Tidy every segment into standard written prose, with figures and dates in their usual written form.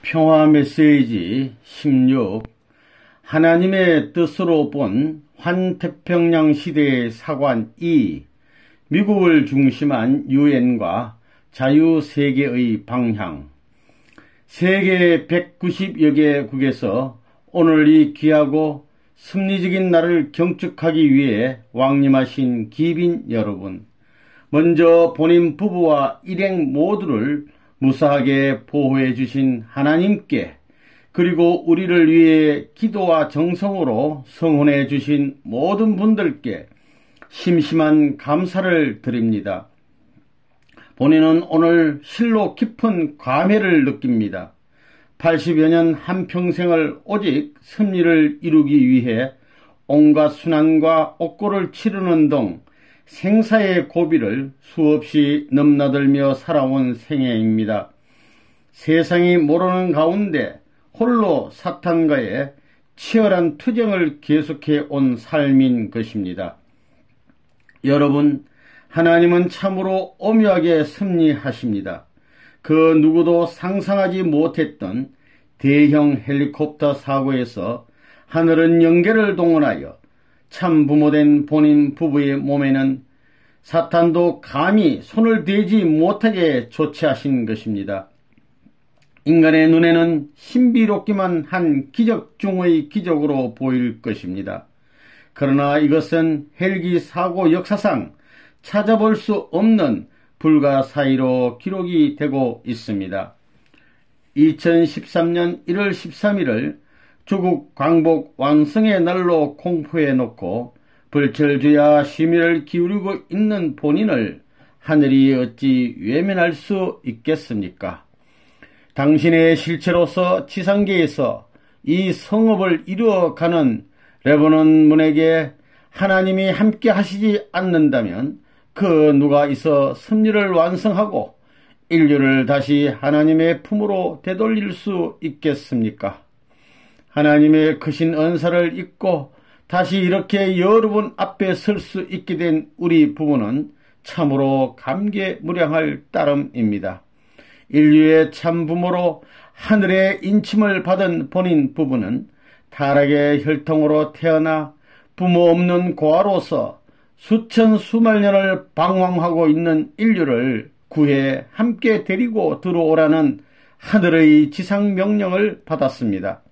평화 메시지 16. 하나님의 뜻으로 본 환태평양 시대의 사관 2. 미국을 중심한 유엔과 자유세계의 방향. 세계 190여 개국에서 오늘 이 귀하고 승리적인 날을 경축하기 위해 왕림하신 기빈 여러분, 먼저 본인 부부와 일행 모두를 무사하게 보호해 주신 하나님께, 그리고 우리를 위해 기도와 정성으로 성원해 주신 모든 분들께 심심한 감사를 드립니다. 본인은 오늘 실로 깊은 감회를 느낍니다. 80여 년 한평생을 오직 승리를 이루기 위해 온갖 순환과 옥고를 치르는 등 생사의 고비를 수없이 넘나들며 살아온 생애입니다. 세상이 모르는 가운데 홀로 사탄과의 치열한 투쟁을 계속해 온 삶인 것입니다. 여러분, 하나님은 참으로 오묘하게 승리하십니다. 그 누구도 상상하지 못했던 대형 헬리콥터 사고에서 하늘은 영계를 동원하여 참 부모된 본인 부부의 몸에는 사탄도 감히 손을 대지 못하게 조치하신 것입니다. 인간의 눈에는 신비롭기만 한 기적 중의 기적으로 보일 것입니다. 그러나 이것은 헬기 사고 역사상 찾아볼 수 없는 불가사의로 기록이 되고 있습니다. 2013년 1월 13일을 조국 광복 완성의 날로 공포해 놓고 불철주야 심의를 기울이고 있는 본인을 하늘이 어찌 외면할 수 있겠습니까? 당신의 실체로서 지상계에서 이 성업을 이루어가는 레버넌 문에게 하나님이 함께 하시지 않는다면 그 누가 있어 승리를 완성하고 인류를 다시 하나님의 품으로 되돌릴 수 있겠습니까? 하나님의 크신 은사를 잊고 다시 이렇게 여러분 앞에 설 수 있게 된 우리 부부는 참으로 감개무량할 따름입니다. 인류의 참 부모로 하늘의 인침을 받은 본인 부부는 타락의 혈통으로 태어나 부모 없는 고아로서 수천 수만 년을 방황하고 있는 인류를 구해 함께 데리고 들어오라는 하늘의 지상 명령을 받았습니다.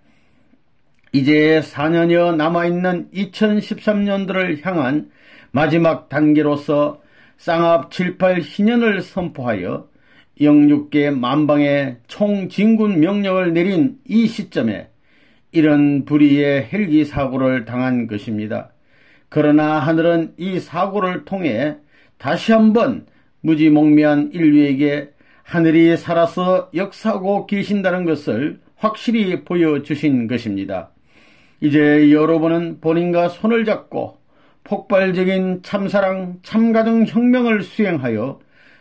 이제 4년여 남아있는 2013년도를 향한 마지막 단계로서 쌍합 7, 8 희년을 선포하여 영육계 만방의 총진군 명령을 내린 이 시점에 이런 불의의 헬기 사고를 당한 것입니다. 그러나 하늘은 이 사고를 통해 다시 한번 무지몽매한 인류에게 하늘이 살아서 역사하고 계신다는 것을 확실히 보여주신 것입니다. 이제 여러분은 본인과 손을 잡고 폭발적인 참사랑 참가정 혁명을 수행하여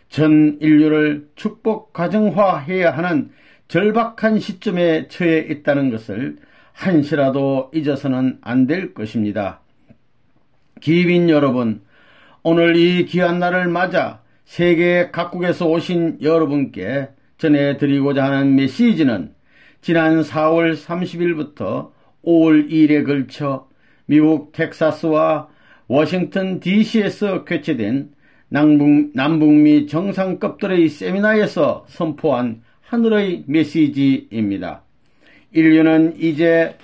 전 인류를 축복 가정화해야 하는 절박한 시점에 처해 있다는 것을 한시라도 잊어서는 안 될 것입니다. 기빈 여러분, 오늘 이 귀한 날을 맞아 세계 각국에서 오신 여러분께 전해드리고자 하는 메시지는 지난 4월 30일부터 5월 2일에 걸쳐 미국 텍사스와 워싱턴 DC에서 개최된 남북미 정상급들의 세미나에서 선포한 하늘의 메시지입니다. 인류는 이제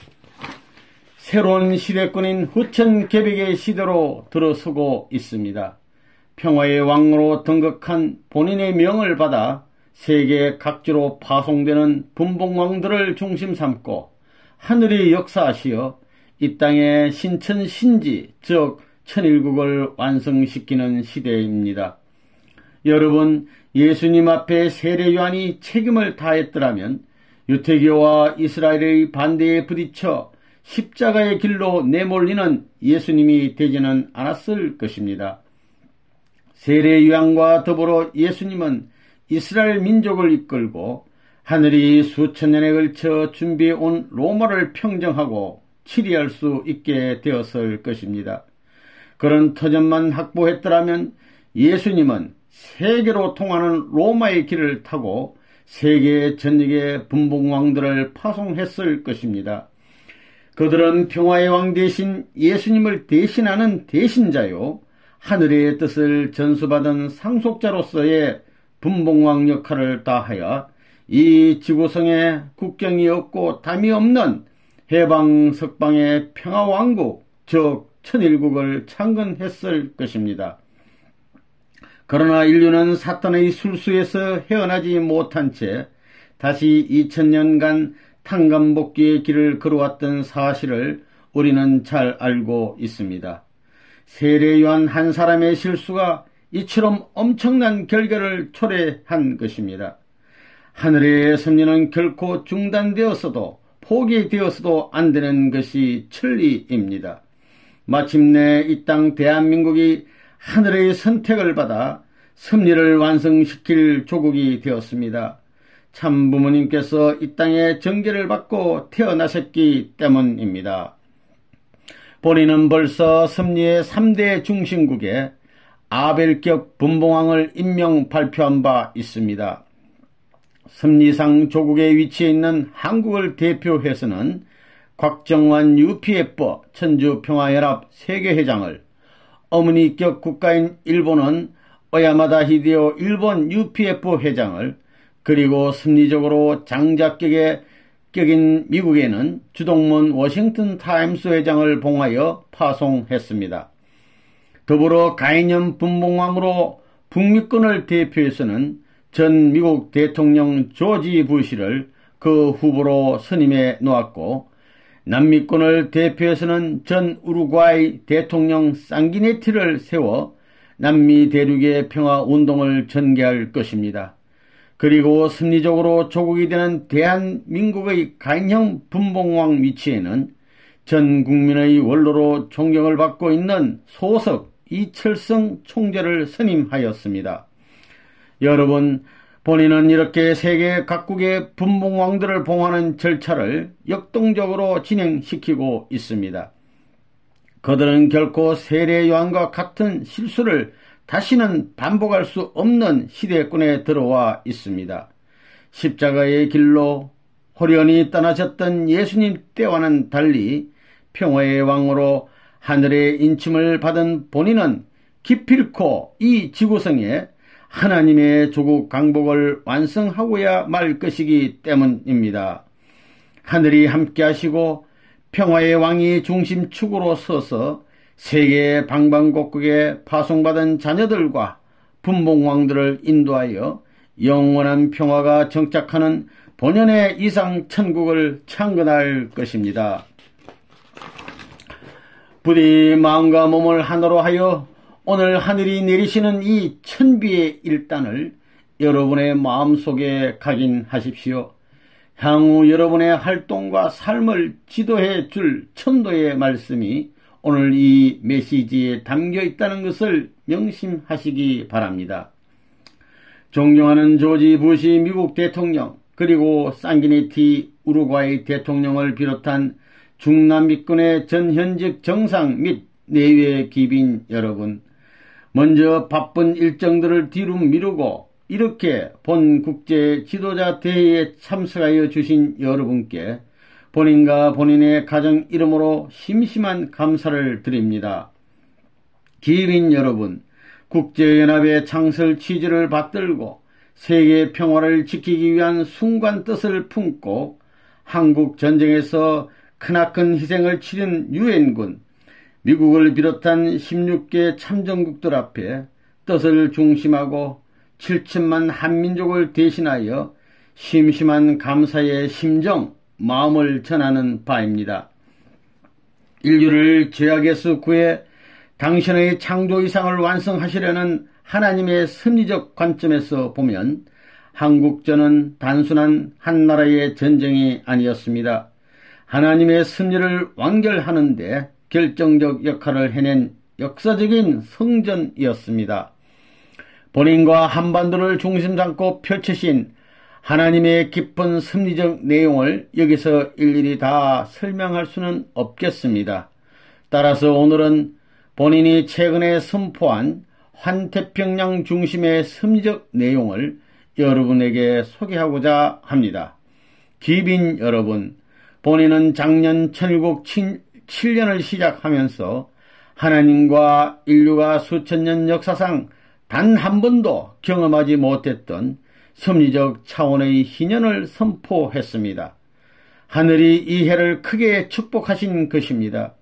새로운 시대권인 후천개벽의 시대로 들어서고 있습니다. 평화의 왕으로 등극한 본인의 명을 받아 세계 각지로 파송되는 분봉왕들을 중심 삼고 하늘이 역사하시어 이 땅의 신천신지, 즉 천일국을 완성시키는 시대입니다. 여러분, 예수님 앞에 세례 요한이 책임을 다했더라면 유태교와 이스라엘의 반대에 부딪혀 십자가의 길로 내몰리는 예수님이 되지는 않았을 것입니다. 세례 요한과 더불어 예수님은 이스라엘 민족을 이끌고 하늘이 수천 년에 걸쳐 준비해온 로마를 평정하고 치리할 수 있게 되었을 것입니다. 그런 터전만 확보했더라면 예수님은 세계로 통하는 로마의 길을 타고 세계 전역의 분봉왕들을 파송했을 것입니다. 그들은 평화의 왕 대신 예수님을 대신하는 대신자요, 하늘의 뜻을 전수받은 상속자로서의 분봉왕 역할을 다하여 이 지구성에 국경이 없고 담이 없는 해방석방의 평화왕국, 즉 천일국을 창건했을 것입니다. 그러나 인류는 사탄의 술수에서 헤어나지 못한 채 다시 2000년간 탕감복귀의 길을 걸어왔던 사실을 우리는 잘 알고 있습니다. 세례요한 한 사람의 실수가 이처럼 엄청난 결과를 초래한 것입니다. 하늘의 섭리는 결코 중단되었어도 포기되었어도 안 되는 것이 진리입니다. 마침내 이 땅 대한민국이 하늘의 선택을 받아 섭리를 완성시킬 조국이 되었습니다. 참부모님께서 이 땅에 정계를 받고 태어나셨기 때문입니다. 본인은 벌써 섭리의 3대 중심국에 아벨격 분봉왕을 임명 발표한 바 있습니다. 섭리상 조국에 위치해 있는 한국을 대표해서는 곽정환 UPF 천주평화연합 세계회장을, 어머니격 국가인 일본은 오야마다 히데요 일본 UPF 회장을, 그리고 섭리적으로 장자격인 미국에는 주동문 워싱턴 타임스 회장을 봉하여 파송했습니다. 더불어 가인년 분봉왕으로 북미권을 대표해서는 전 미국 대통령 조지 부시를 그 후보로 선임해 놓았고, 남미권을 대표해서는 전 우루과이 대통령 상기네티를 세워 남미 대륙의 평화운동을 전개할 것입니다. 그리고 섭리적으로 조국이 되는 대한민국의 가인형 분봉왕 위치에는 전 국민의 원로로 존경을 받고 있는 소석 이철성 총재를 선임하였습니다. 여러분, 본인은 이렇게 세계 각국의 분봉왕들을 봉하는 절차를 역동적으로 진행시키고 있습니다. 그들은 결코 세례요한과 같은 실수를 다시는 반복할 수 없는 시대권에 들어와 있습니다. 십자가의 길로 호련히 떠나셨던 예수님 때와는 달리 평화의 왕으로 하늘의 인침을 받은 본인은 기필코 이 지구성에 하나님의 조국 강복을 완성하고야 말 것이기 때문입니다. 하늘이 함께하시고 평화의 왕이 중심축으로 서서 세계 방방곡곡에 파송받은 자녀들과 분봉왕들을 인도하여 영원한 평화가 정착하는 본연의 이상 천국을 창건할 것입니다. 부디 마음과 몸을 하나로 하여 오늘 하늘이 내리시는 이 천비의 일단을 여러분의 마음속에 각인하십시오. 향후 여러분의 활동과 삶을 지도해 줄 천도의 말씀이 오늘 이 메시지에 담겨 있다는 것을 명심하시기 바랍니다. 존경하는 조지 부시 미국 대통령, 그리고 상기네티 우루과이 대통령을 비롯한 중남미권의 전현직 정상 및 내외 기빈 여러분, 먼저 바쁜 일정들을 뒤로 미루고 이렇게 본 국제 지도자 대회에 참석하여 주신 여러분께 본인과 본인의 가정 이름으로 심심한 감사를 드립니다. 기빈 여러분, 국제연합의 창설 취지를 받들고 세계 평화를 지키기 위한 숭고한 뜻을 품고 한국 전쟁에서 크나큰 희생을 치른 유엔군, 미국을 비롯한 16개 참전국들 앞에 뜻을 중심하고 7천만 한민족을 대신하여 심심한 감사의 심정, 마음을 전하는 바입니다. 인류를 죄악에서 구해 당신의 창조 이상을 완성하시려는 하나님의 섭리적 관점에서 보면 한국전은 단순한 한 나라의 전쟁이 아니었습니다. 하나님의 섭리를 완결하는 데 결정적 역할을 해낸 역사적인 성전이었습니다. 본인과 한반도를 중심 삼고 펼치신 하나님의 깊은 섭리적 내용을 여기서 일일이 다 설명할 수는 없겠습니다. 따라서 오늘은 본인이 최근에 선포한 환태평양 중심의 섭리적 내용을 여러분에게 소개하고자 합니다. 귀빈 여러분, 본인은 작년 1907년을 시작하면서 하나님과 인류가 수천 년 역사상 단 한 번도 경험하지 못했던 섭리적 차원의 희년을 선포했습니다. 하늘이 이 해를 크게 축복하신 것입니다.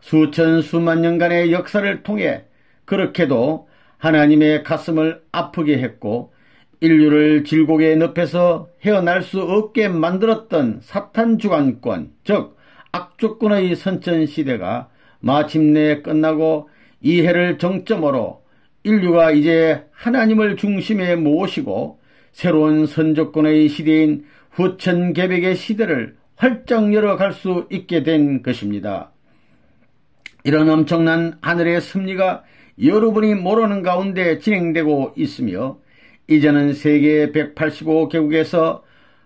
수천 수만 년간의 역사를 통해 그렇게도 하나님의 가슴을 아프게 했고 인류를 질곡의 늪에서 헤어날 수 없게 만들었던 사탄 주관권, 즉 악조건의 선천시대가 마침내 끝나고 이 해를 정점으로 인류가 이제 하나님을 중심에 모시고 새로운 선조권의 시대인 후천개백의 시대를 활짝 열어갈 수 있게 된 것입니다. 이런 엄청난 하늘의 섭리가 여러분이 모르는 가운데 진행되고 있으며 이제는 세계 185개국에서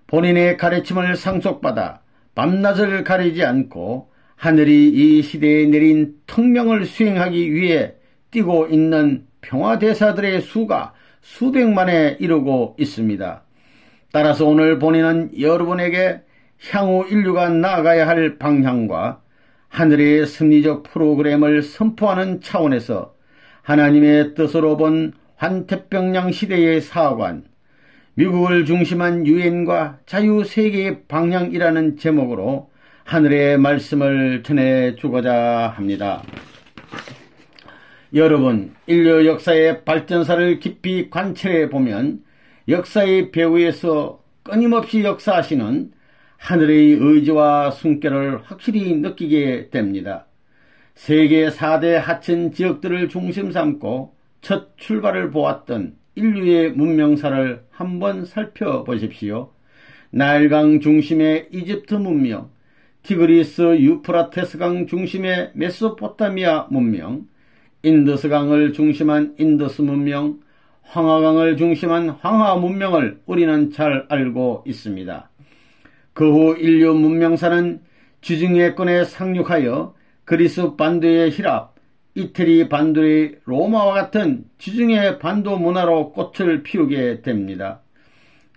본인의 가르침을 상속받아 밤낮을 가리지 않고 하늘이 이 시대에 내린 특명을 수행하기 위해 뛰고 있는 평화대사들의 수가 수백만에 이르고 있습니다. 따라서 오늘 본인은 여러분에게 향후 인류가 나아가야 할 방향과 하늘의 섭리적 프로그램을 선포하는 차원에서 하나님의 뜻으로 본 환태평양 시대의 사관, 미국을 중심한 유엔과 자유세계의 방향이라는 제목으로 하늘의 말씀을 전해주고자 합니다. 여러분, 인류 역사의 발전사를 깊이 관찰해 보면 역사의 배후에서 끊임없이 역사하시는 하늘의 의지와 숨결을 확실히 느끼게 됩니다. 세계 4대 하천 지역들을 중심 삼고 첫 출발을 보았던 인류의 문명사를 한번 살펴보십시오. 나일강 중심의 이집트 문명, 티그리스 유프라테스강 중심의 메소포타미아 문명, 인더스강을 중심한 인더스 문명, 황하강을 중심한 황하 문명을 우리는 잘 알고 있습니다. 그 후 인류 문명사는 지중해권에 상륙하여 그리스 반도의 히랍, 이태리 반도의 로마와 같은 지중해 반도 문화로 꽃을 피우게 됩니다.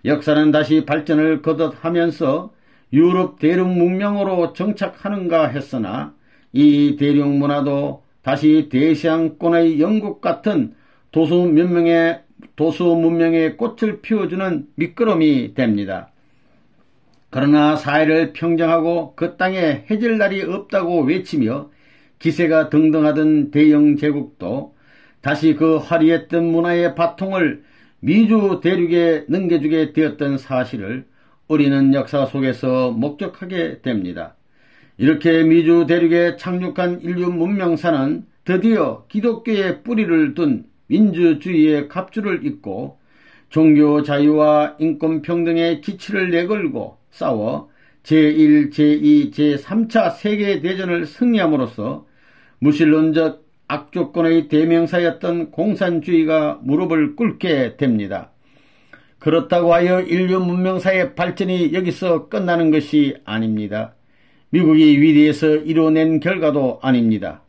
역사는 다시 발전을 거듭하면서 유럽 대륙 문명으로 정착하는가 했으나 이 대륙 문화도 다시 대서양권의 영국 같은 도수 문명의 꽃을 피워주는 미끄럼이 됩니다. 그러나 사회를 평정하고 그 땅에 해질 날이 없다고 외치며 기세가 등등하던 대영 제국도 다시 그 화려했던 문화의 바통을 미주 대륙에 넘겨주게 되었던 사실을 우리는 역사 속에서 목격하게 됩니다. 이렇게 미주 대륙에 착륙한 인류 문명사는 드디어 기독교의 뿌리를 둔 민주주의의 갑주를 입고 종교 자유와 인권평등의 기치를 내걸고 싸워 제1, 제2, 제3차 세계대전을 승리함으로써 무신론적 악조건의 대명사였던 공산주의가 무릎을 꿇게 됩니다. 그렇다고 하여 인류 문명사의 발전이 여기서 끝나는 것이 아닙니다. 미국이 위대해서 이뤄낸 결과도 아닙니다.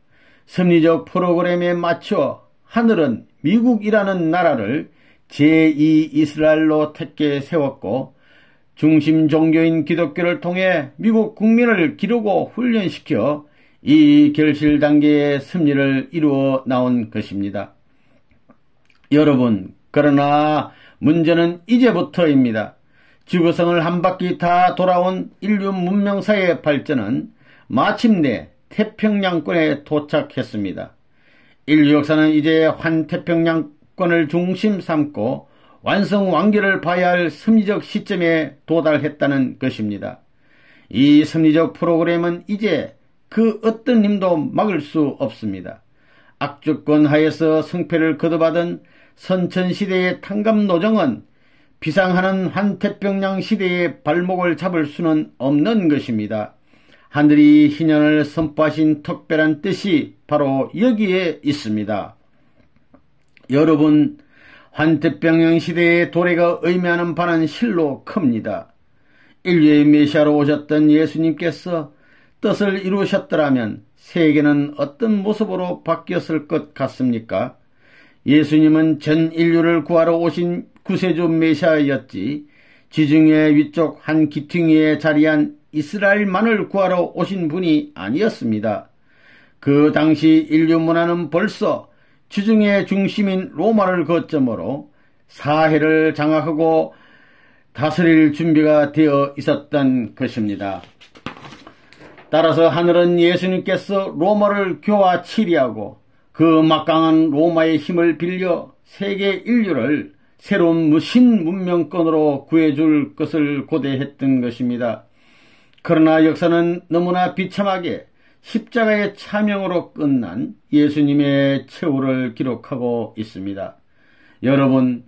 섭리적 프로그램에 맞춰 하늘은 미국이라는 나라를 제2 이스라엘로 택게 세웠고 중심 종교인 기독교를 통해 미국 국민을 기르고 훈련시켜 이 결실 단계의 섭리를 이루어 나온 것입니다. 여러분, 그러나 문제는 이제부터입니다. 지구성을 한 바퀴 다 돌아온 인류 문명사의 발전은 마침내 태평양권에 도착했습니다. 인류 역사는 이제 환태평양권을 중심 삼고 완성 완결을 봐야 할 섭리적 시점에 도달했다는 것입니다. 이 섭리적 프로그램은 이제 그 어떤 힘도 막을 수 없습니다. 악조건 하에서 성패를 거둬받은 선천시대의 탕감노정은 비상하는 환태평양 시대의 발목을 잡을 수는 없는 것입니다. 하늘이 희년을 선포하신 특별한 뜻이 바로 여기에 있습니다. 여러분, 환태평양 시대의 도래가 의미하는 바는 실로 큽니다. 인류의 메시아로 오셨던 예수님께서 뜻을 이루셨더라면 세계는 어떤 모습으로 바뀌었을 것 같습니까? 예수님은 전 인류를 구하러 오신 구세주 메시아였지 지중해 위쪽 한 기퉁이에 자리한 이스라엘만을 구하러 오신 분이 아니었습니다. 그 당시 인류 문화는 벌써 지중해 중심인 로마를 거점으로 사해를 장악하고 다스릴 준비가 되어 있었던 것입니다. 따라서 하늘은 예수님께서 로마를 교화 치리하고 그 막강한 로마의 힘을 빌려 세계 인류를 새로운 신문명권으로 구해줄 것을 고대했던 것입니다. 그러나 역사는 너무나 비참하게 십자가의 차명으로 끝난 예수님의 최후를 기록하고 있습니다. 여러분,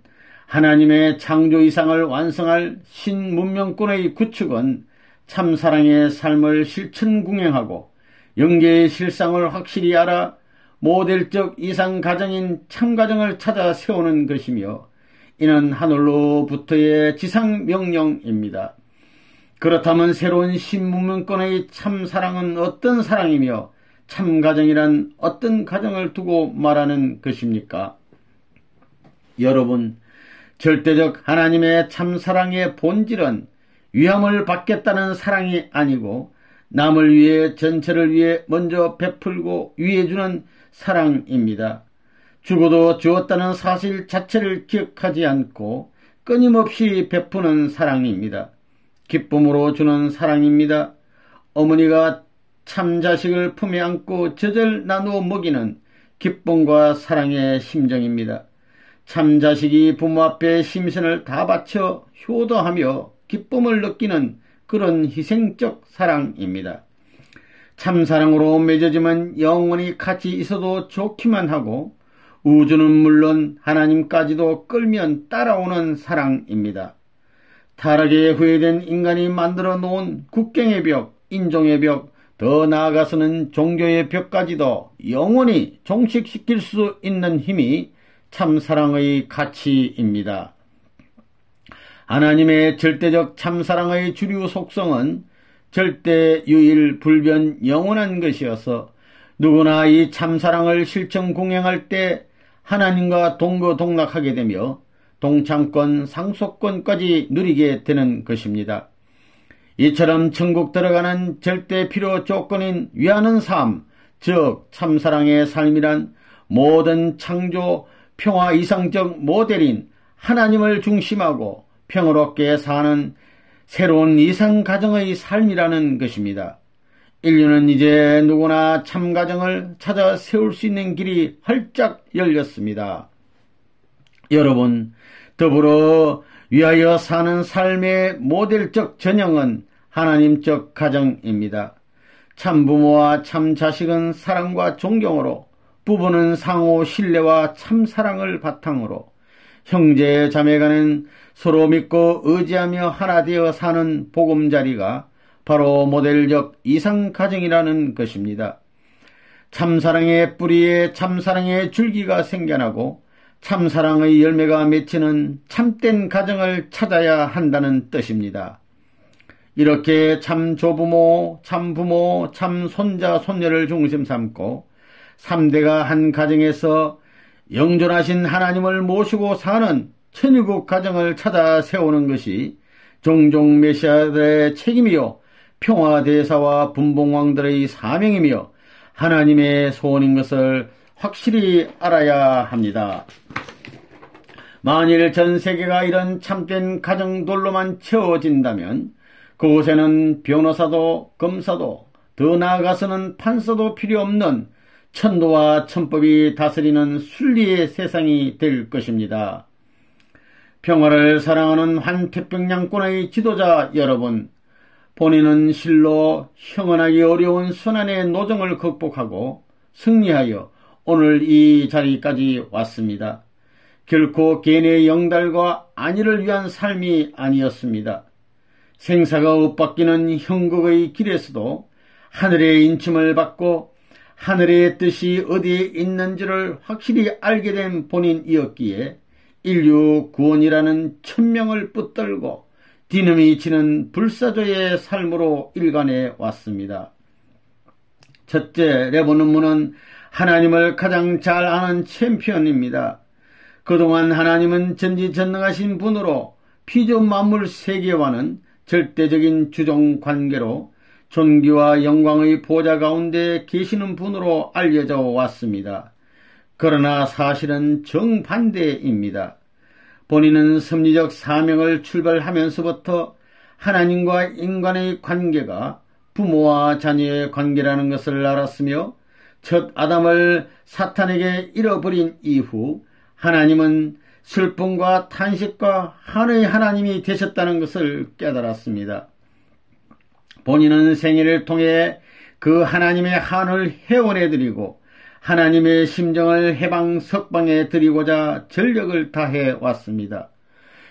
하나님의 창조 이상을 완성할 신문명권의 구축은 참사랑의 삶을 실천궁행하고 영계의 실상을 확실히 알아 모델적 이상가정인 참가정을 찾아 세우는 것이며 이는 하늘로부터의 지상명령입니다. 그렇다면 새로운 신문명권의 참사랑은 어떤 사랑이며 참가정이란 어떤 가정을 두고 말하는 것입니까? 여러분, 절대적 하나님의 참사랑의 본질은 위함을 받겠다는 사랑이 아니고 남을 위해 전체를 위해 먼저 베풀고 위해주는 사랑입니다. 주고도 주었다는 사실 자체를 기억하지 않고 끊임없이 베푸는 사랑입니다. 기쁨으로 주는 사랑입니다. 어머니가 참자식을 품에 안고 젖을 나누어 먹이는 기쁨과 사랑의 심정입니다. 참자식이 부모 앞에 심신을 다 바쳐 효도하며 기쁨을 느끼는 그런 희생적 사랑입니다. 참사랑으로 맺어지면 영원히 같이 있어도 좋기만 하고 우주는 물론 하나님까지도 끌면 따라오는 사랑입니다. 타락에 후회된 인간이 만들어 놓은 국경의 벽, 인종의 벽, 더 나아가서는 종교의 벽까지도 영원히 종식시킬 수 있는 힘이 참사랑의 가치입니다. 하나님의 절대적 참사랑의 주류 속성은 절대 유일 불변 영원한 것이어서 누구나 이 참사랑을 실천 공행할 때 하나님과 동거동락하게 되며 동창권, 상속권까지 누리게 되는 것입니다. 이처럼 천국 들어가는 절대 필요 조건인 위하는 삶, 즉 참사랑의 삶이란 모든 창조, 평화 이상적 모델인 하나님을 중심하고 평화롭게 사는 새로운 이상가정의 삶이라는 것입니다. 인류는 이제 누구나 참가정을 찾아 세울 수 있는 길이 활짝 열렸습니다. 여러분, 더불어 위하여 사는 삶의 모델적 전형은 하나님적 가정입니다. 참부모와 참자식은 사랑과 존경으로, 부부는 상호 신뢰와 참사랑을 바탕으로, 형제 자매간은 서로 믿고 의지하며 하나 되어 사는 보금자리가 바로 모델적 이상가정이라는 것입니다. 참사랑의 뿌리에 참사랑의 줄기가 생겨나고 참사랑의 열매가 맺히는 참된 가정을 찾아야 한다는 뜻입니다. 이렇게 참조부모, 참부모, 참손자, 손녀를 중심 삼고 3대가 한 가정에서 영존하신 하나님을 모시고 사는 천일국 가정을 찾아 세우는 것이 종종 메시아들의 책임이요 평화대사와 분봉왕들의 사명이며 하나님의 소원인 것을 확실히 알아야 합니다. 만일 전 세계가 이런 참된 가정돌로만 채워진다면 그곳에는 변호사도 검사도 더 나아가서는 판사도 필요 없는 천도와 천법이 다스리는 순리의 세상이 될 것입니다. 평화를 사랑하는 환태평양권의 지도자 여러분, 본인은 실로 형언하기 어려운 순환의 노정을 극복하고 승리하여 오늘 이 자리까지 왔습니다. 결코 개인의 영달과 안위를 위한 삶이 아니었습니다. 생사가 엇바뀌는 형국의 길에서도 하늘의 인침을 받고 하늘의 뜻이 어디에 있는지를 확실히 알게 된 본인이었기에 인류 구원이라는 천명을 붙들고 디름이 치는 불사조의 삶으로 일관해 왔습니다. 첫째, 레보논문은 하나님을 가장 잘 아는 챔피언입니다. 그동안 하나님은 전지전능하신 분으로 피조 만물 세계와는 절대적인 주종 관계로 존귀와 영광의 보좌 가운데 계시는 분으로 알려져 왔습니다. 그러나 사실은 정반대입니다. 본인은 섭리적 사명을 출발하면서부터 하나님과 인간의 관계가 부모와 자녀의 관계라는 것을 알았으며 첫 아담을 사탄에게 잃어버린 이후 하나님은 슬픔과 탄식과 한의 하나님이 되셨다는 것을 깨달았습니다. 본인은 생애를 통해 그 하나님의 한을 회원해드리고 하나님의 심정을 해방석방해 드리고자 전력을 다해 왔습니다.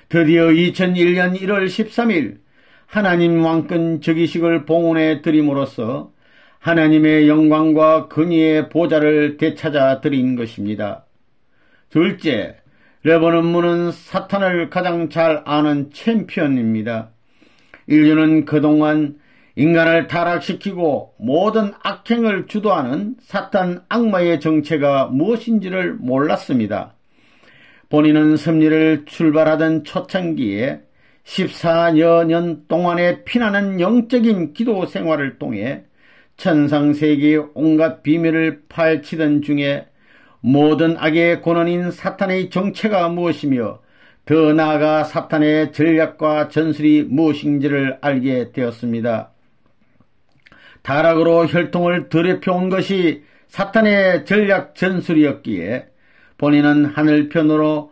드디어 2001년 1월 13일 하나님 왕권 즉위식을 봉헌해 드림으로써 하나님의 영광과 근위의 보좌를 되찾아 드린 것입니다. 둘째, 레버넌 사탄을 가장 잘 아는 챔피언입니다. 인류는 그동안 인간을 타락시키고 모든 악행을 주도하는 사탄 악마의 정체가 무엇인지를 몰랐습니다. 본인은 섭리를 출발하던 초창기에 14여 년 동안의 피나는 영적인 기도 생활을 통해 천상세계의 온갖 비밀을 파헤치던 중에 모든 악의 권원인 사탄의 정체가 무엇이며 더 나아가 사탄의 전략과 전술이 무엇인지를 알게 되었습니다. 타락으로 혈통을 더럽혀온 것이 사탄의 전략 전술이었기에 본인은 하늘편으로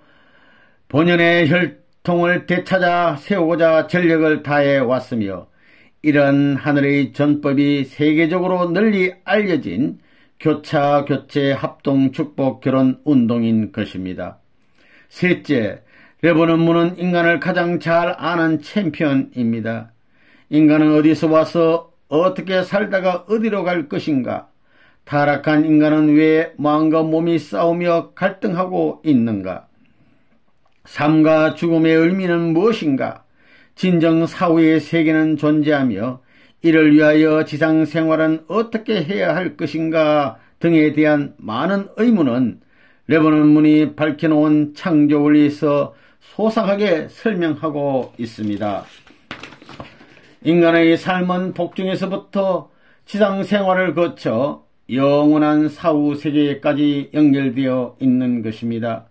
본연의 혈통을 되찾아 세우고자 전력을 다해 왔으며 이런 하늘의 전법이 세계적으로 널리 알려진 교차, 교체, 합동, 축복, 결혼 운동인 것입니다. 셋째, 레버넌문은 인간을 가장 잘 아는 챔피언입니다. 인간은 어디서 와서 어떻게 살다가 어디로 갈 것인가? 타락한 인간은 왜 마음과 몸이 싸우며 갈등하고 있는가? 삶과 죽음의 의미는 무엇인가? 진정 사후의 세계는 존재하며 이를 위하여 지상 생활은 어떻게 해야 할 것인가 등에 대한 많은 의문은 레버넌문이 밝혀놓은 창조 원리에서 소상하게 설명하고 있습니다. 인간의 삶은 복중에서부터 지상 생활을 거쳐 영원한 사후 세계까지 연결되어 있는 것입니다.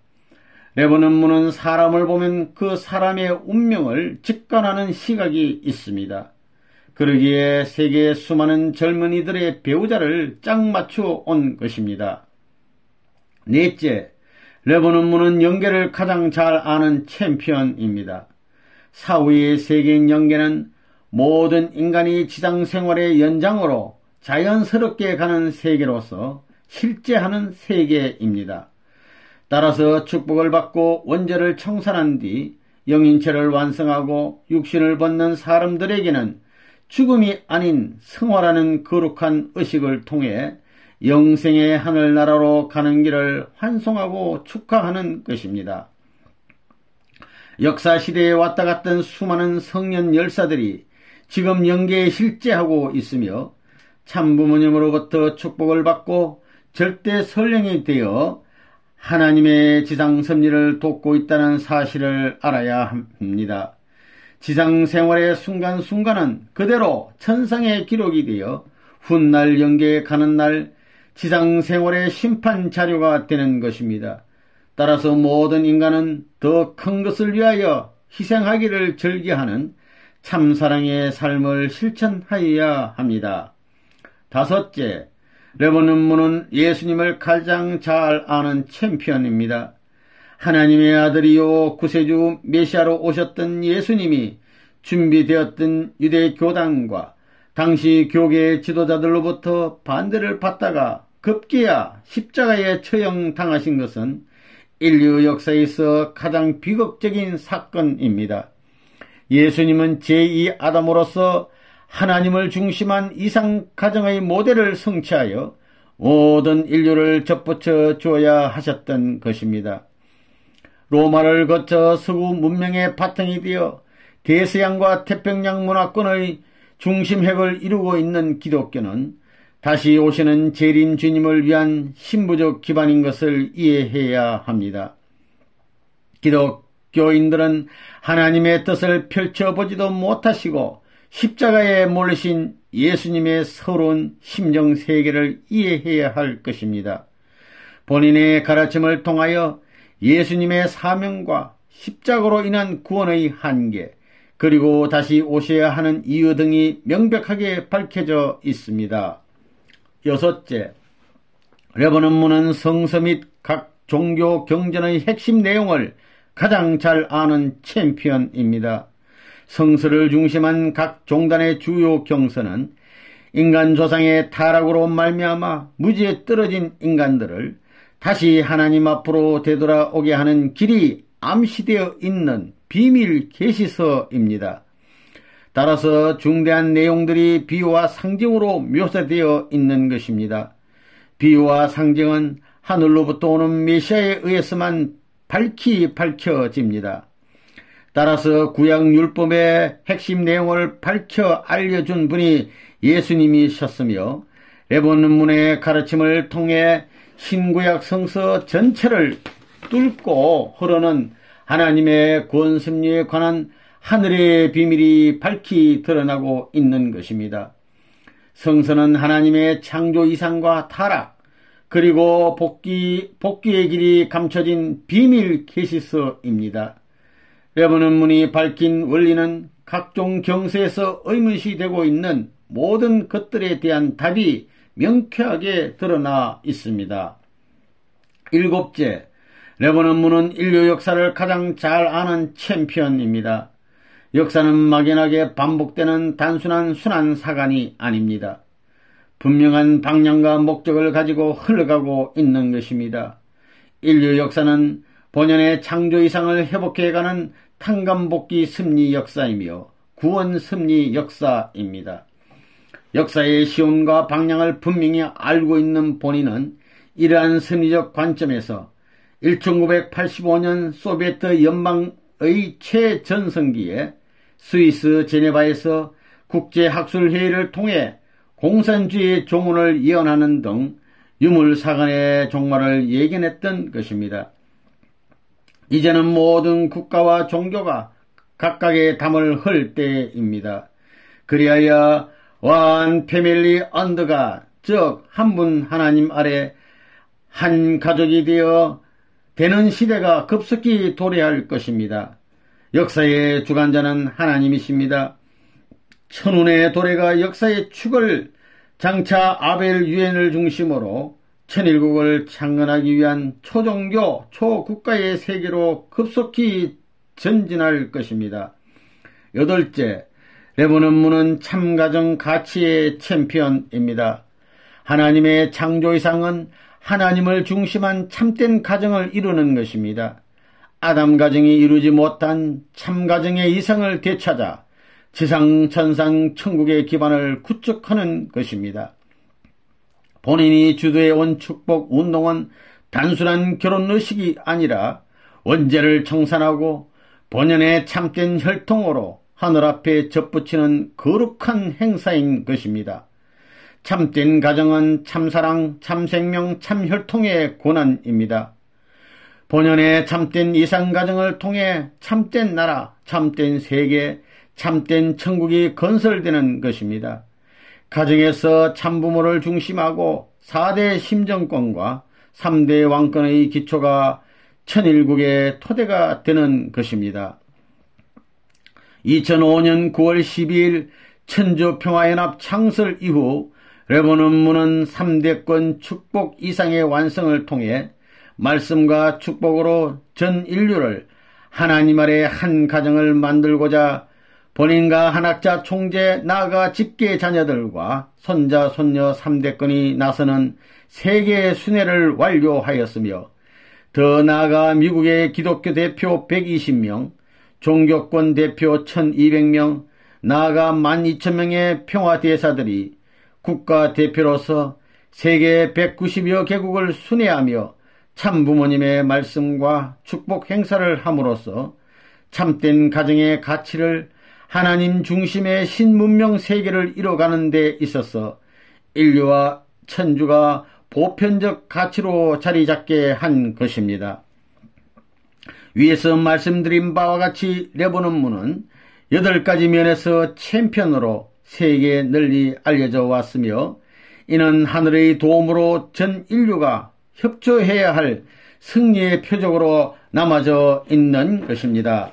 레버넌문은 사람을 보면 그 사람의 운명을 직관하는 시각이 있습니다. 그러기에 세계의 수많은 젊은이들의 배우자를 짝 맞추어 온 것입니다. 넷째, 레버넌문은 연계를 가장 잘 아는 챔피언입니다. 사후의 세계인 연계는 모든 인간이 지상생활의 연장으로 자연스럽게 가는 세계로서 실제하는 세계입니다. 따라서 축복을 받고 원죄를 청산한 뒤 영인체를 완성하고 육신을 벗는 사람들에게는 죽음이 아닌 성화라는 거룩한 의식을 통해 영생의 하늘나라로 가는 길을 환송하고 축하하는 것입니다. 역사시대에 왔다 갔던 수많은 성년 열사들이 지금 영계에 실제하고 있으며 참부모님으로부터 축복을 받고 절대 설령이 되어 하나님의 지상 섭리를 돕고 있다는 사실을 알아야 합니다. 지상 생활의 순간순간은 그대로 천상의 기록이 되어 훗날 영계에 가는 날 지상 생활의 심판 자료가 되는 것입니다. 따라서 모든 인간은 더 큰 것을 위하여 희생하기를 즐겨하는 참사랑의 삶을 실천하여야 합니다. 다섯째, 레버넌문은 예수님을 가장 잘 아는 챔피언입니다. 하나님의 아들이요 구세주 메시아로 오셨던 예수님이 준비되었던 유대 교단과 당시 교계의 지도자들로부터 반대를 받다가 급기야 십자가에 처형당하신 것은 인류 역사에서 가장 비극적인 사건입니다. 예수님은 제2 아담으로서 하나님을 중심한 이상 가정의 모델을 성취하여 모든 인류를 접붙여 주어야 하셨던 것입니다. 로마를 거쳐 서구 문명의 바탕이 되어 대서양과 태평양 문화권의 중심핵을 이루고 있는 기독교는 다시 오시는 재림 주님을 위한 신부적 기반인 것을 이해해야 합니다. 기독교인들은 하나님의 뜻을 펼쳐보지도 못하시고 십자가에 몰리신 예수님의 서러운 심정세계를 이해해야 할 것입니다. 본인의 가르침을 통하여 예수님의 사명과 십자가로 인한 구원의 한계, 그리고 다시 오셔야 하는 이유 등이 명백하게 밝혀져 있습니다. 여섯째, 레버넌문은 성서 및 각 종교 경전의 핵심 내용을 가장 잘 아는 챔피언입니다. 성서를 중심한 각 종단의 주요 경서는 인간 조상의 타락으로 말미암아 무지에 떨어진 인간들을 다시 하나님 앞으로 되돌아오게 하는 길이 암시되어 있는 비밀 계시서입니다. 따라서 중대한 내용들이 비유와 상징으로 묘사되어 있는 것입니다. 비유와 상징은 하늘로부터 오는 메시아에 의해서만 밝히 밝혀집니다. 따라서 구약 율법의 핵심 내용을 밝혀 알려준 분이 예수님이셨으며 레버넌문의 가르침을 통해 신구약 성서 전체를 뚫고 흐르는 하나님의 구원 섭리에 관한 하늘의 비밀이 밝히 드러나고 있는 것입니다. 성서는 하나님의 창조 이상과 타락, 그리고 복귀의 길이 감춰진 비밀 계시서입니다. 레버넌문이 밝힌 원리는 각종 경서에서 의문시되고 있는 모든 것들에 대한 답이 명쾌하게 드러나 있습니다. 일곱째, 레버넌문은 인류 역사를 가장 잘 아는 챔피언입니다. 역사는 막연하게 반복되는 단순한 순환 사관이 아닙니다. 분명한 방향과 목적을 가지고 흘러가고 있는 것입니다. 인류 역사는 본연의 창조 이상을 회복해가는 탕감복귀 섭리 역사이며 구원 섭리 역사입니다. 역사의 시온과 방향을 분명히 알고 있는 본인은 이러한 섭리적 관점에서 1985년 소비에트 연방의 최전성기에 스위스 제네바에서 국제학술회의를 통해 공산주의의 종언을 예언하는 등 유물사관의 종말을 예견했던 것입니다. 이제는 모든 국가와 종교가 각각의 담을 흘 때입니다. 그리하여 원 패밀리 언더가, 즉 한 분 하나님 아래 한 가족이 되는 시대가 급속히 도래할 것입니다. 역사의 주관자는 하나님이십니다. 천운의 도래가 역사의 축을 장차 아벨 유엔을 중심으로 천일국을 창건하기 위한 초종교, 초국가의 세계로 급속히 전진할 것입니다. 여덟째, 레버넌문은 참가정 가치의 챔피언입니다. 하나님의 창조 이상은 하나님을 중심한 참된 가정을 이루는 것입니다. 아담 가정이 이루지 못한 참가정의 이상을 되찾아 지상 천상 천국의 기반을 구축하는 것입니다. 본인이 주도해온 축복 운동은 단순한 결혼 의식이 아니라 원죄를 청산하고 본연의 참된 혈통으로 하늘 앞에 접붙이는 거룩한 행사인 것입니다. 참된 가정은 참사랑, 참생명, 참혈통의 고난입니다. 본연의 참된 이상가정을 통해 참된 나라, 참된 세계, 참된 천국이 건설되는 것입니다. 가정에서 참부모를 중심하고 4대 심정권과 3대 왕권의 기초가 천일국의 토대가 되는 것입니다. 2005년 9월 12일 천주평화연합 창설 이후 레버넌문은 3대권 축복 이상의 완성을 통해 말씀과 축복으로 전 인류를 하나님 아래 한 가정을 만들고자 본인과 한학자 총재 나아가 직계 자녀들과 손자 손녀 3대권이 나서는 세계 순회를 완료하였으며 더 나아가 미국의 기독교 대표 120명, 종교권 대표 1200명, 나아가 12,000명의 평화대사들이 국가대표로서 세계 190여 개국을 순회하며 참부모님의 말씀과 축복 행사를 함으로써 참된 가정의 가치를 하나님 중심의 신문명 세계를 이뤄가는 데 있어서 인류와 천주가 보편적 가치로 자리 잡게 한 것입니다. 위에서 말씀드린 바와 같이 레바논문은 8가지 면에서 챔피언으로 세계에 널리 알려져 왔으며 이는 하늘의 도움으로 전 인류가 협조해야 할 승리의 표적으로 남아져 있는 것입니다.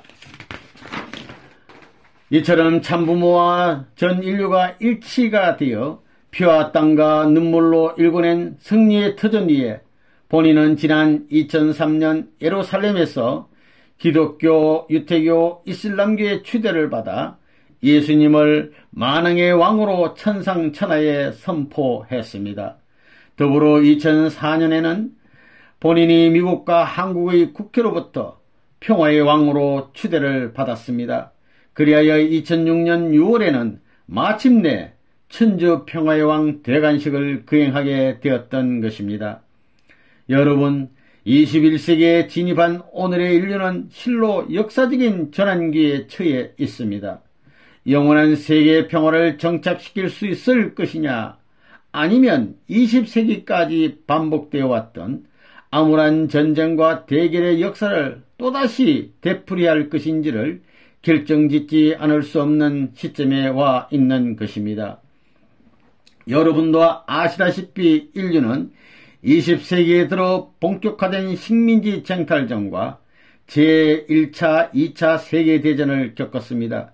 이처럼 참부모와 전 인류가 일치가 되어 피와 땀과 눈물로 일궈낸 승리의 터전 위에 본인은 지난 2003년 예루살렘에서 기독교, 유태교, 이슬람교의 추대를 받아 예수님을 만왕의 왕으로 천상천하에 선포했습니다. 더불어 2004년에는 본인이 미국과 한국의 국회로부터 평화의 왕으로 추대를 받았습니다. 그리하여 2006년 6월에는 마침내 천주 평화의 왕 대관식을 거행하게 되었던 것입니다. 여러분, 21세기에 진입한 오늘의 인류는 실로 역사적인 전환기에 처해 있습니다. 영원한 세계 평화를 정착시킬 수 있을 것이냐, 아니면 20세기까지 반복되어 왔던 암울한 전쟁과 대결의 역사를 또다시 되풀이할 것인지를 결정짓지 않을 수 없는 시점에 와 있는 것입니다. 여러분도 아시다시피 인류는 20세기에 들어 본격화된 식민지 쟁탈전과 제1차, 2차 세계대전을 겪었습니다.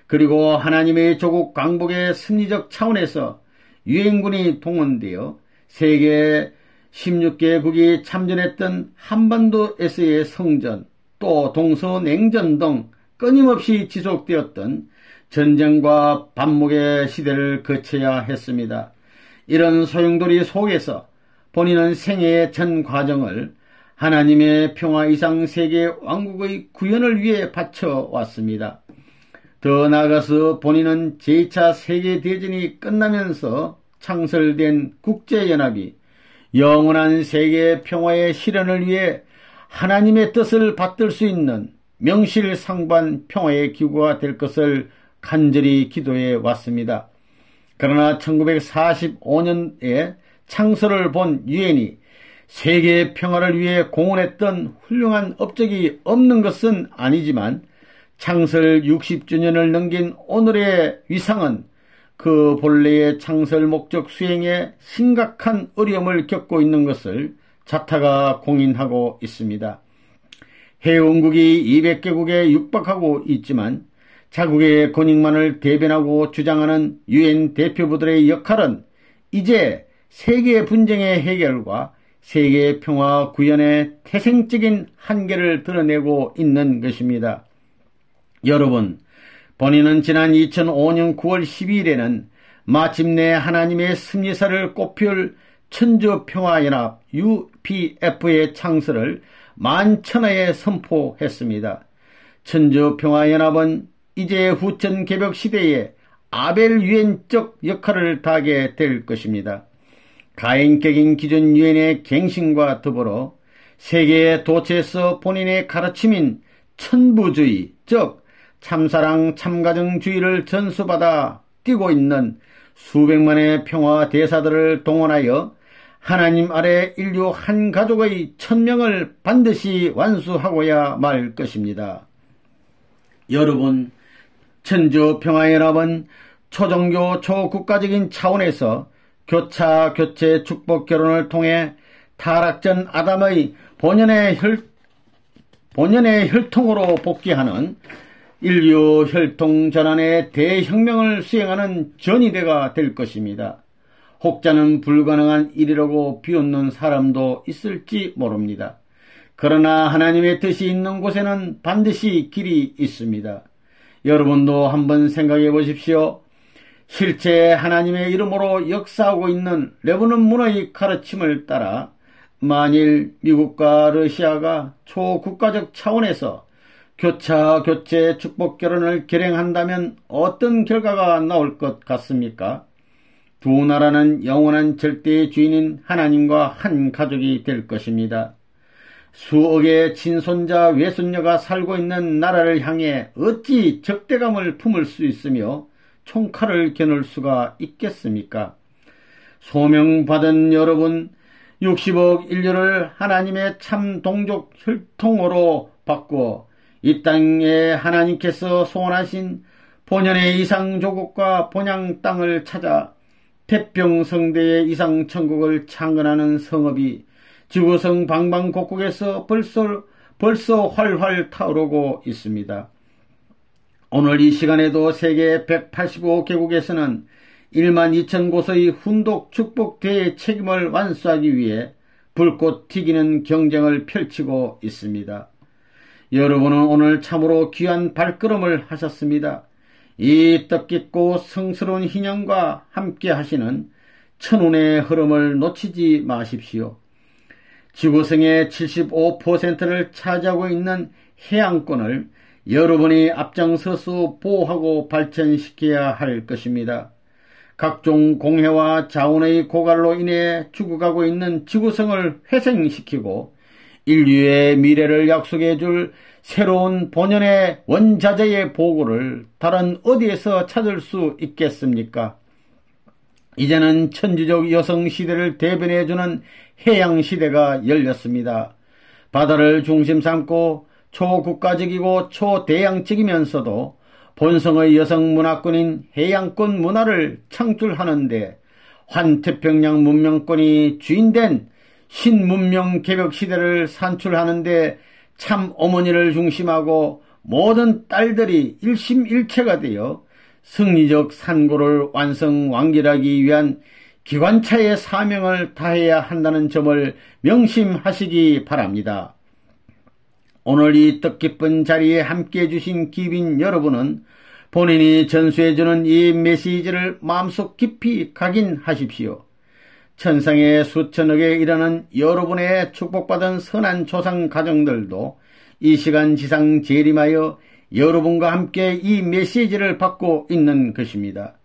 그리고 하나님의 조국 강복의 심리적 차원에서 유엔군이 동원되어 세계 16개국이 참전했던 한반도에서의 성전, 또 동서냉전 등 끊임없이 지속되었던 전쟁과 반목의 시대를 거쳐야 했습니다. 이런 소용돌이 속에서 본인은 생애의 전 과정을 하나님의 평화 이상 세계 왕국의 구현을 위해 바쳐왔습니다. 더 나아가서 본인은 제2차 세계대전이 끝나면서 창설된 국제연합이 영원한 세계 평화의 실현을 위해 하나님의 뜻을 받들 수 있는 명실상부한 평화의 기구가 될 것을 간절히 기도해 왔습니다. 그러나 1945년에 창설을 본 유엔이 세계 평화를 위해 공헌했던 훌륭한 업적이 없는 것은 아니지만 창설 60주년을 넘긴 오늘의 위상은 그 본래의 창설 목적 수행에 심각한 어려움을 겪고 있는 것을 자타가 공인하고 있습니다. 회원국이 200개국에 육박하고 있지만 자국의 권익만을 대변하고 주장하는 유엔 대표부들의 역할은 이제 세계 분쟁의 해결과 세계 평화 구현의 태생적인 한계를 드러내고 있는 것입니다. 여러분, 본인은 지난 2005년 9월 12일에는 마침내 하나님의 승리사를 꽃피울 천주평화연합 UPF의 창설을 만천하에 선포했습니다. 천주평화연합은 이제 후천 개벽 시대에 아벨 유엔적 역할을 다하게 될 것입니다. 가인격인 기존 유엔의 갱신과 더불어 세계의 도처에서 본인의 가르침인 천부주의, 즉 참사랑 참가정주의를 전수받아 뛰고 있는 수백만의 평화 대사들을 동원하여 하나님 아래 인류 한 가족의 천명을 반드시 완수하고야 말 것입니다. 여러분, 천주평화연합은 초종교 초국가적인 차원에서 교차, 교체, 축복 결혼을 통해 타락전 아담의 본연의 혈통으로 복귀하는 인류 혈통 전환의 대혁명을 수행하는 전이대가 될 것입니다. 혹자는 불가능한 일이라고 비웃는 사람도 있을지 모릅니다. 그러나 하나님의 뜻이 있는 곳에는 반드시 길이 있습니다. 여러분도 한번 생각해 보십시오. 실제 하나님의 이름으로 역사하고 있는 레바논 문화의 가르침을 따라 만일 미국과 러시아가 초국가적 차원에서 교차, 교체, 축복 결혼을 결행한다면 어떤 결과가 나올 것 같습니까? 두 나라는 영원한 절대의 주인인 하나님과 한 가족이 될 것입니다. 수억의 친손자, 외손녀가 살고 있는 나라를 향해 어찌 적대감을 품을 수 있으며 총칼을 겨눌 수가 있겠습니까? 소명받은 여러분, 60억 인류를 하나님의 참 동족 혈통으로 바꾸어 이 땅에 하나님께서 소원하신 본연의 이상조국과 본향 땅을 찾아 태평성대의 이상천국을 창건하는 성업이 지구성 방방곡곡에서 벌써 활활 타오르고 있습니다. 오늘 이 시간에도 세계 185개국에서는 1만 2천 곳의 훈독 축복대의 책임을 완수하기 위해 불꽃 튀기는 경쟁을 펼치고 있습니다. 여러분은 오늘 참으로 귀한 발걸음을 하셨습니다. 이 뜻깊고 성스러운 희년과 함께 하시는 천운의 흐름을 놓치지 마십시오. 지구성의 75%를 차지하고 있는 해양권을 여러분이 앞장서서 보호하고 발전시켜야 할 것입니다. 각종 공해와 자원의 고갈로 인해 죽어가고 있는 지구성을 회생시키고 인류의 미래를 약속해 줄 새로운 본연의 원자재의 보고를 다른 어디에서 찾을 수 있겠습니까? 이제는 천주적 여성시대를 대변해주는 해양시대가 열렸습니다. 바다를 중심 삼고 초국가적이고 초대양적이면서도 본성의 여성 문화권인 해양권 문화를 창출하는데 환태평양 문명권이 주인된 신문명 개벽시대를 산출하는데 참 어머니를 중심하고 모든 딸들이 일심일체가 되어 승리적 산고를 완성완결하기 위한 기관차의 사명을 다해야 한다는 점을 명심하시기 바랍니다. 오늘 이 뜻깊은 자리에 함께해 주신 귀빈 여러분은 본인이 전수해주는 이 메시지를 마음속 깊이 각인하십시오. 천상의 수천억에 이르는 여러분의 축복받은 선한 조상 가정들도 이 시간 지상 재림하여 여러분과 함께 이 메시지를 받고 있는 것입니다.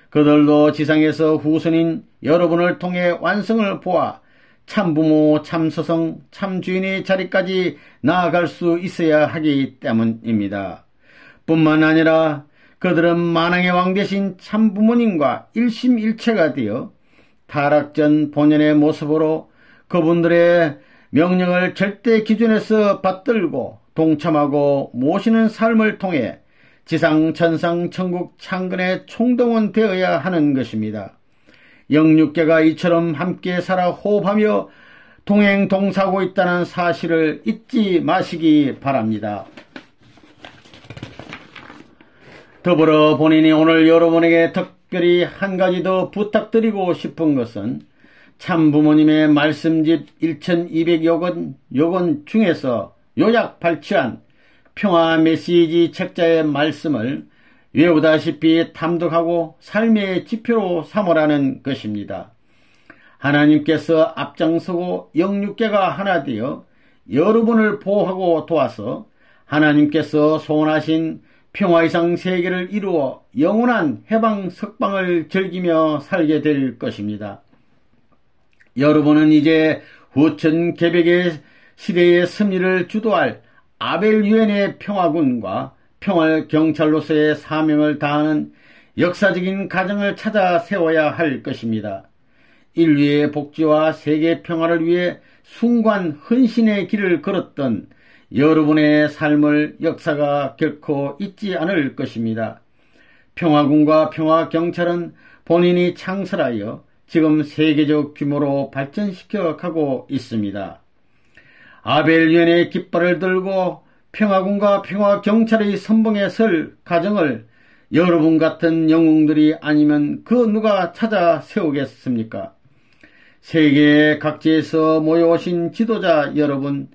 그들도 지상에서 후손인 여러분을 통해 완성을 보아 참부모, 참서성, 참주인의 자리까지 나아갈 수 있어야 하기 때문입니다. 뿐만 아니라 그들은 만왕의 왕 되신 참부모님과 일심일체가 되어 타락전 본연의 모습으로 그분들의 명령을 절대 기준에서 받들고 동참하고 모시는 삶을 통해 지상, 천상, 천국 창건에 총동원되어야 하는 것입니다. 영육계가 이처럼 함께 살아 호흡하며 동행동사하고 있다는 사실을 잊지 마시기 바랍니다. 더불어 본인이 오늘 여러분에게 특별히 한 가지 더 부탁드리고 싶은 것은 참부모님의 말씀집 1200여 권 중에서 요약 발췌한 평화 메시지 책자의 말씀을 외우다시피 탐독하고 삶의 지표로 삼으라는 것입니다. 하나님께서 앞장서고 영육계가 하나 되어 여러분을 보호하고 도와서 하나님께서 소원하신 평화이상 세계를 이루어 영원한 해방 석방을 즐기며 살게 될 것입니다. 여러분은 이제 후천 개벽의 시대의 승리를 주도할 아벨 유엔의 평화군과 평화경찰로서의 사명을 다하는 역사적인 가정을 찾아 세워야 할 것입니다. 인류의 복지와 세계 평화를 위해 숭고한 헌신의 길을 걸었던 여러분의 삶을 역사가 결코 잊지 않을 것입니다. 평화군과 평화경찰은 본인이 창설하여 지금 세계적 규모로 발전시켜 가고 있습니다. 아벨 유엔의 깃발을 들고 평화군과 평화경찰의 선봉에 설 가정을 여러분 같은 영웅들이 아니면 그 누가 찾아 세우겠습니까? 세계 각지에서 모여오신 지도자 여러분,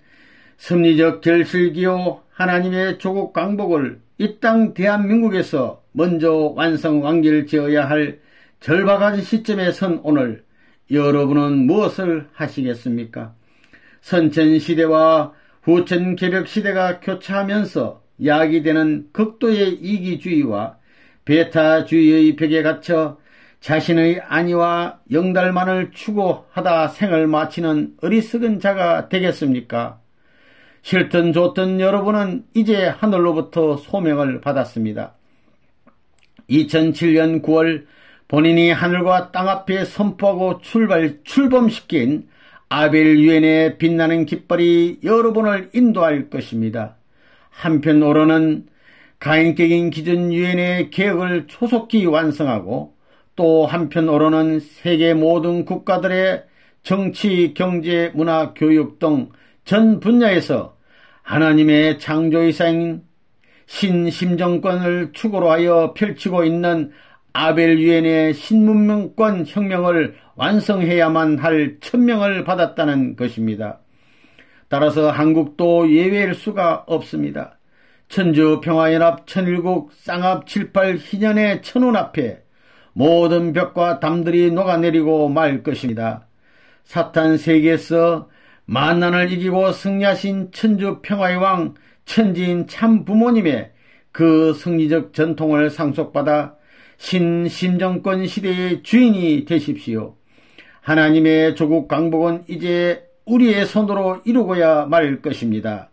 섭리적 결실기요 하나님의 조국 강복을 이 땅 대한민국에서 먼저 완성 완결 지어야 할 절박한 시점에 선 오늘 여러분은 무엇을 하시겠습니까? 선천시대와 후천개벽시대가 교차하면서 야기되는 극도의 이기주의와 배타주의의 벽에 갇혀 자신의 안위와 영달만을 추구하다 생을 마치는 어리석은 자가 되겠습니까? 싫든 좋든 여러분은 이제 하늘로부터 소명을 받았습니다. 2007년 9월 본인이 하늘과 땅 앞에 선포하고 출범시킨 아벨 유엔의 빛나는 깃발이 여러분을 인도할 것입니다. 한편으로는 가인격인 기준 유엔의 개혁을 조속히 완성하고 또 한편으로는 세계 모든 국가들의 정치, 경제, 문화, 교육 등 전 분야에서 하나님의 창조이사인 신심정권을 축으로 하여 펼치고 있는 아벨 유엔의 신문명권 혁명을 완성해야만 할 천명을 받았다는 것입니다. 따라서 한국도 예외일 수가 없습니다. 천주평화연합 천일국 쌍합 78 희년의 천운 앞에 모든 벽과 담들이 녹아내리고 말 것입니다. 사탄 세계에서 만난을 이기고 승리하신 천주평화의 왕 천지인 참 부모님의 그 승리적 전통을 상속받아 신심정권 시대의 주인이 되십시오. 하나님의 조국 강복은 이제 우리의 손으로 이루고야 말 것입니다.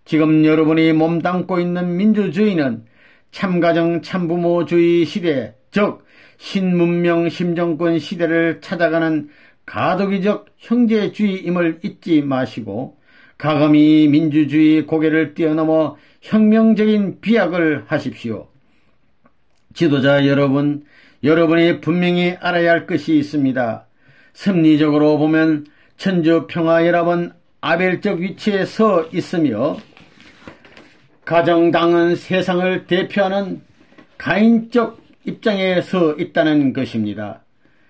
지금 여러분이 몸담고 있는 민주주의는 참가정 참부모주의 시대, 즉 신문명 심정권 시대를 찾아가는 가도기적 형제주의임을 잊지 마시고 가감히 민주주의 고개를 뛰어넘어 혁명적인 비약을 하십시오. 지도자 여러분, 여러분이 분명히 알아야 할 것이 있습니다. 섭리적으로 보면 천주평화연합은 아벨적 위치에 서 있으며 가정당은 세상을 대표하는 가인적 입장에 서 있다는 것입니다.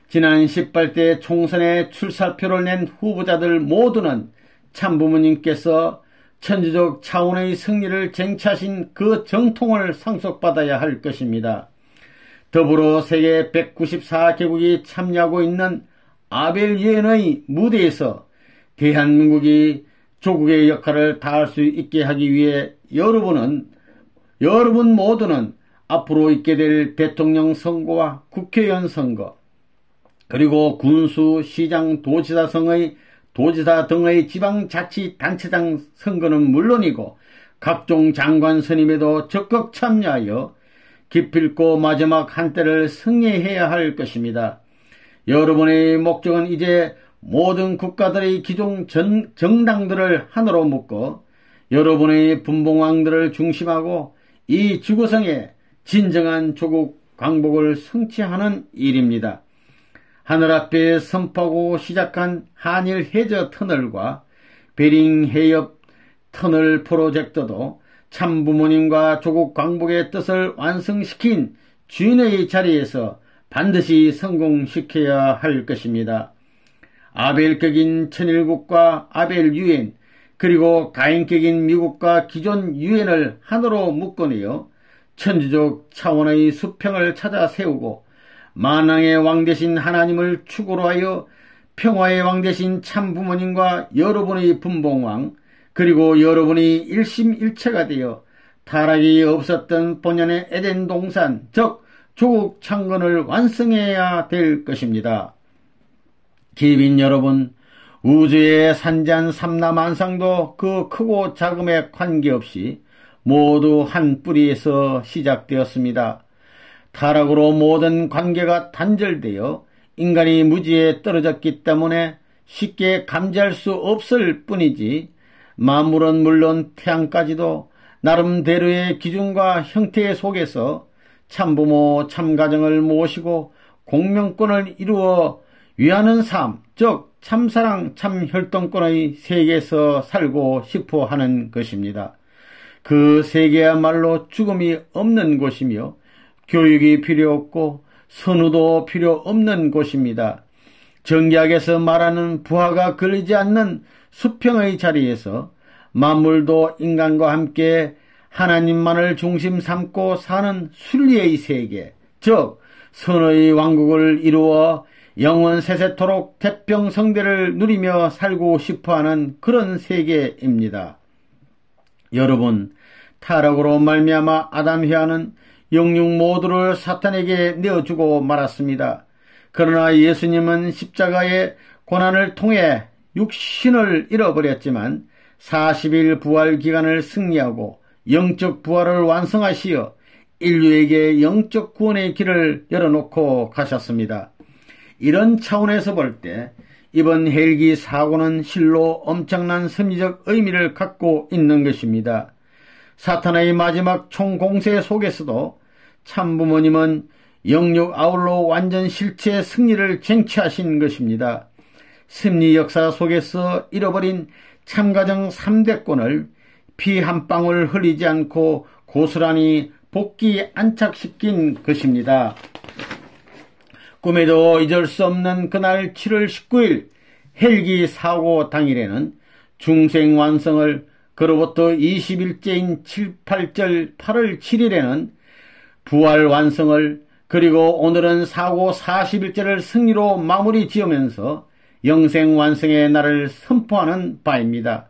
지난 18대 총선에 출사표를 낸 후보자들 모두는 참부모님께서 천주적 차원의 승리를 쟁취하신 그 정통을 상속받아야 할 것입니다. 더불어 세계 194개국이 참여하고 있는 아벨 유엔의 무대에서 대한민국이 조국의 역할을 다할 수 있게 하기 위해 여러분 모두는 앞으로 있게 될 대통령 선거와 국회의원 선거, 그리고 군수, 시장, 도지사 등의 지방자치단체장 선거는 물론이고 각종 장관 선임에도 적극 참여하여 기필코 마지막 한때를 승리해야 할 것입니다. 여러분의 목적은 이제 모든 국가들의 기존 정당들을 하나로 묶어 여러분의 분봉왕들을 중심하고 이 지구상에 진정한 조국 광복을 성취하는 일입니다. 하늘 앞에 선포하고 시작한 한일 해저 터널과 베링 해협 터널 프로젝트도 참부모님과 조국 광복의 뜻을 완성시킨 주인의 자리에서 반드시 성공시켜야 할 것입니다. 아벨격인 천일국과 아벨 유엔, 그리고 가인격인 미국과 기존 유엔을 하나로 묶어내어 천주적 차원의 수평을 찾아 세우고 만왕의 왕 되신 하나님을 축으로 하여 평화의 왕 되신 참부모님과 여러분의 분봉왕, 그리고 여러분이 일심일체가 되어 타락이 없었던 본연의 에덴 동산, 즉 조국 창건을 완성해야 될 것입니다. 기빈 여러분, 우주의 산지한 삼라만상도 그 크고 작음에 관계없이 모두 한 뿌리에서 시작되었습니다. 타락으로 모든 관계가 단절되어 인간이 무지에 떨어졌기 때문에 쉽게 감지할 수 없을 뿐이지, 만물은 물론 태양까지도 나름대로의 기준과 형태 속에서 참부모, 참가정을 모시고 공명권을 이루어 위하는 삶, 즉 참사랑, 참혈통권의 세계에서 살고 싶어 하는 것입니다. 그 세계야말로 죽음이 없는 곳이며 교육이 필요 없고 선우도 필요 없는 곳입니다. 정약에서 말하는 부하가 걸리지 않는 수평의 자리에서 만물도 인간과 함께 하나님만을 중심 삼고 사는 순리의 세계, 즉 선의 왕국을 이루어 영원 세세토록 태평성대를 누리며 살고 싶어하는 그런 세계입니다. 여러분, 타락으로 말미암아 아담, 영육 모두를 사탄에게 내어주고 말았습니다. 그러나 예수님은 십자가의 고난을 통해 육신을 잃어버렸지만 40일 부활 기간을 승리하고 영적 부활을 완성하시어 인류에게 영적 구원의 길을 열어놓고 가셨습니다. 이런 차원에서 볼 때 이번 헬기 사고는 실로 엄청난 심리적 의미를 갖고 있는 것입니다. 사탄의 마지막 총공세 속에서도 참부모님은 영육 아울로 완전 실체의 승리를 쟁취하신 것입니다. 심리 역사 속에서 잃어버린 참가정 3대권을 피 한 방울 흘리지 않고 고스란히 복귀 안착시킨 것입니다. 꿈에도 잊을 수 없는 그날 7월 19일 헬기 사고 당일에는 중생 완성을, 그로부터 20일째인 7, 8절 8월 7일에는 부활 완성을, 그리고 오늘은 사고 40일째를 승리로 마무리 지으면서 영생 완성의 날을 선포하는 바입니다.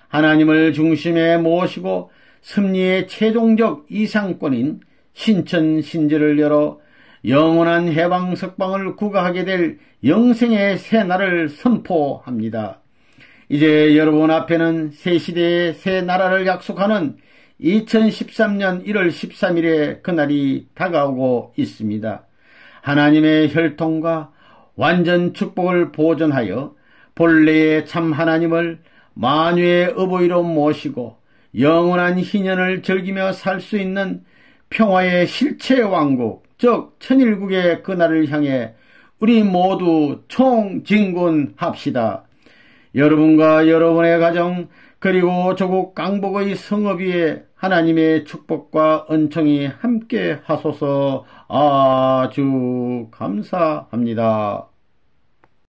하나님을 중심에 모시고 승리의 최종적 이상권인 신천신지를 열어 영원한 해방 석방을 구가하게 될 영생의 새 날을 선포합니다. 이제 여러분 앞에는 새 시대의 새 나라를 약속하는 2013년 1월 13일의 그날이 다가오고 있습니다. 하나님의 혈통과 완전 축복을 보존하여 본래의 참 하나님을 만유의 어버이로 모시고 영원한 희년을 즐기며 살 수 있는 평화의 실체 왕국, 즉 천일국의 그날을 향해 우리 모두 총진군합시다. 여러분과 여러분의 가정, 그리고 조국 강복의 성업 위에 하나님의 축복과 은총이 함께 하소서. 아주 감사합니다.